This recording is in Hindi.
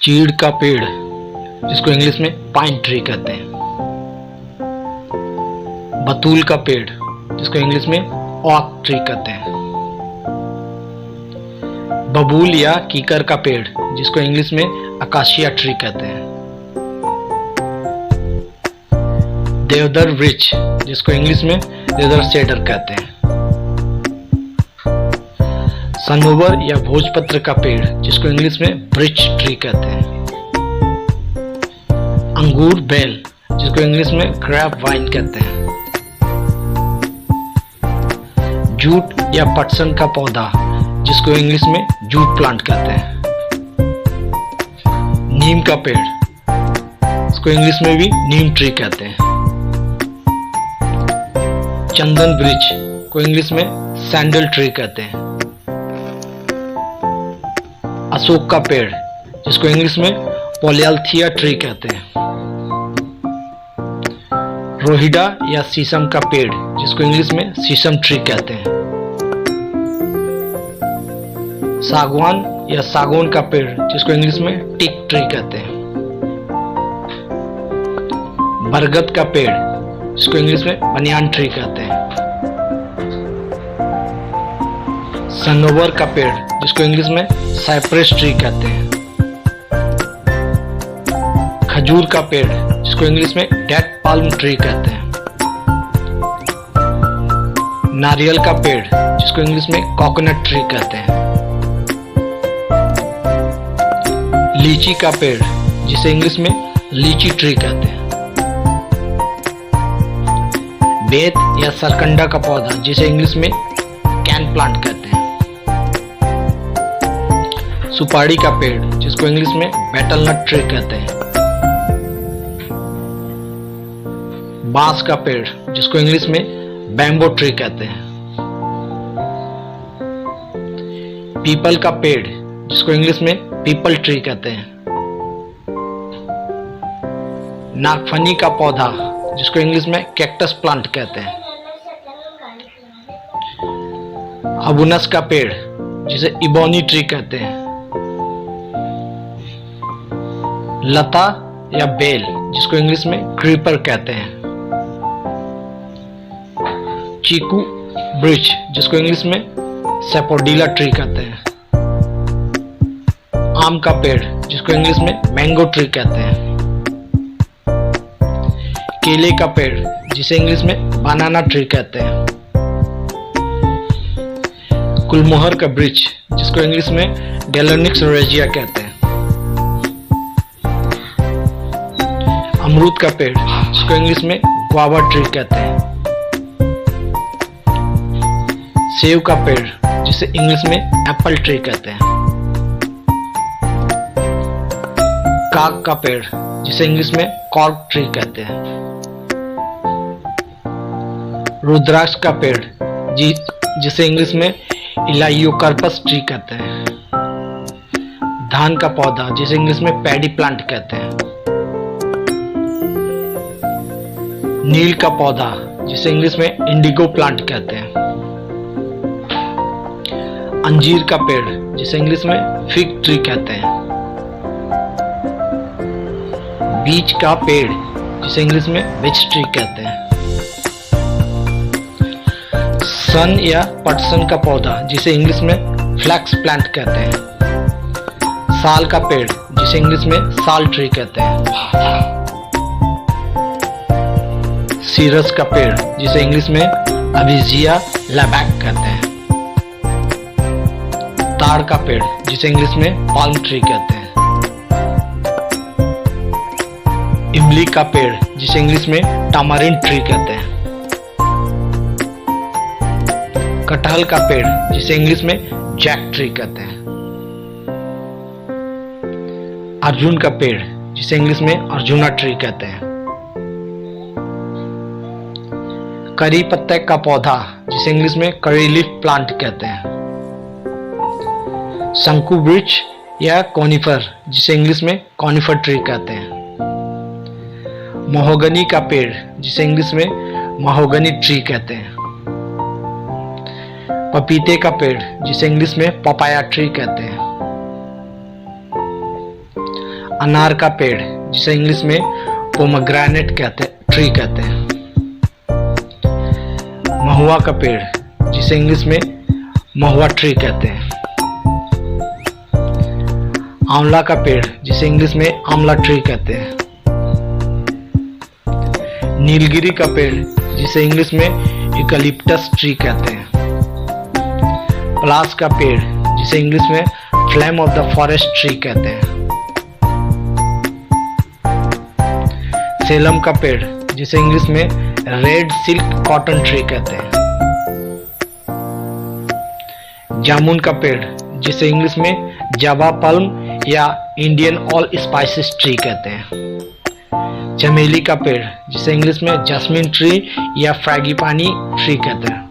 चीड़ का पेड़ जिसको इंग्लिश में पाइन ट्री कहते हैं। बतूल का पेड़ जिसको इंग्लिश में ओक ट्री कहते हैं। बबूल या कीकर का पेड़ जिसको इंग्लिश में अकाशिया ट्री कहते हैं। देवदार वृक्ष जिसको इंग्लिश में देवदार सेडर कहते हैं। सनोवर या भोजपत्र का पेड़ जिसको इंग्लिश में ब्रिच ट्री कहते हैं। अंगूर बेल जिसको इंग्लिश में ग्रेप वाइन कहते हैं। जूट या पटसन का पौधा जिसको इंग्लिश में जूट प्लांट कहते हैं। नीम का पेड़ इसको इंग्लिश में भी नीम ट्री कहते हैं। चंदन वृक्ष को इंग्लिश में सैंडल ट्री कहते हैं। अशोक का पेड़ जिसको इंग्लिश में पोलियाल्थिया ट्री कहते हैं। रोहिडा या शीशम का पेड़ जिसको इंग्लिश में शीशम ट्री कहते हैं। सागवान या सागौन का पेड़ जिसको इंग्लिश में टीक ट्री कहते हैं। बरगद का पेड़ जिसको इंग्लिश में बनियान ट्री कहते हैं। सनोवर का पेड़ जिसको इंग्लिश में साइप्रस ट्री कहते हैं। खजूर का पेड़ जिसको इंग्लिश में डेट पाल्म ट्री कहते हैं। नारियल का पेड़ जिसको इंग्लिश में कोकोनट ट्री कहते हैं। लीची का पेड़ जिसे इंग्लिश में लीची ट्री कहते हैं। बेत या सरकंडा का पौधा जिसे इंग्लिश में कैन प्लांट कहते हैं। सुपारी का पेड़ जिसको इंग्लिश में बेटलनट ट्री कहते हैं। बांस का पेड़ जिसको इंग्लिश में बैम्बो ट्री कहते हैं। पीपल का पेड़ जिसको इंग्लिश में पीपल ट्री कहते हैं। नागफनी का पौधा जिसको इंग्लिश में कैक्टस प्लांट कहते हैं। अबुनस का पेड़ जिसे इबोनी ट्री कहते हैं। लता या बेल जिसको इंग्लिश में क्रीपर कहते हैं। चीकू वृक्ष जिसको इंग्लिश में सेपोडिला ट्री कहते हैं। आम का पेड़ जिसको इंग्लिश में मैंगो ट्री कहते हैं। केले का पेड़ जिसे इंग्लिश में बनाना ट्री कहते हैं। गुलमोहर का वृक्ष जिसको इंग्लिश में डेलोनिक्स रेजिया कहते हैं। अमरूद का पेड़ जिसको इंग्लिश में गुआवा ट्री कहते हैं। सेव का पेड़ जिसे इंग्लिश में एप्पल ट्री कहते हैं। काक का पेड़ जिसे इंग्लिश में कॉर्क ट्री कहते हैं। रुद्राक्ष का पेड़ जिसे इंग्लिश में इलाइयोकार्पस ट्री कहते हैं। धान का पौधा जिसे इंग्लिश में पैडी प्लांट कहते हैं। नील का पौधा जिसे इंग्लिश में इंडिगो प्लांट कहते हैं। अंजीर का पेड़ जिसे इंग्लिश में फिग ट्री कहते हैं। बीच का पेड़ जिसे इंग्लिश में विच ट्री कहते हैं। सन या पटसन का पौधा जिसे इंग्लिश में फ्लैक्स प्लांट कहते हैं। साल का पेड़ जिसे इंग्लिश में साल ट्री कहते हैं। सीरस का पेड़ जिसे इंग्लिश में अबिजिया लैबैक कहते हैं। ताड़ का पेड़ जिसे इंग्लिश में पाल्म ट्री कहते हैं। इमली का पेड़ जिसे इंग्लिश में टामारिन ट्री कहते हैं। कटहल का पेड़ जिसे इंग्लिश में जैक ट्री कहते हैं। अर्जुन का पेड़ जिसे इंग्लिश में अर्जुना ट्री कहते हैं। करी पत्ते का पौधा जिसे इंग्लिश में करी लीफ प्लांट कहते हैं। शंकु वृक्ष या कॉनिफर जिसे इंग्लिश में कॉनिफर ट्री कहते हैं। महोगनी का पेड़ जिसे इंग्लिश में महोगनी ट्री कहते हैं। पपीते का पेड़ जिसे इंग्लिश में पपाया ट्री कहते हैं। अनार का पेड़ जिसे इंग्लिश में पोमग्रेनेट ट्री कहते हैं। महुआ का पेड़ जिसे इंग्लिश में महुआ ट्री कहते हैं। आंवला का पेड़ जिसे इंग्लिश में आंवला ट्री कहते हैं। नीलगिरी का पेड़ जिसे इंग्लिश में यूकलिप्टस ट्री कहते हैं। पलास का पेड़ जिसे इंग्लिश में flame of the forest tree कहते हैं। सेलम का पेड़ जिसे इंग्लिश में रेड सिल्क कॉटन ट्री कहते हैं। जामुन का पेड़ जिसे इंग्लिश में जावा पल्म या इंडियन ऑल स्पाइसेस ट्री कहते हैं। चमेली का पेड़ जिसे इंग्लिश में जैस्मिन ट्री या फ्रैगीपानी ट्री कहते हैं।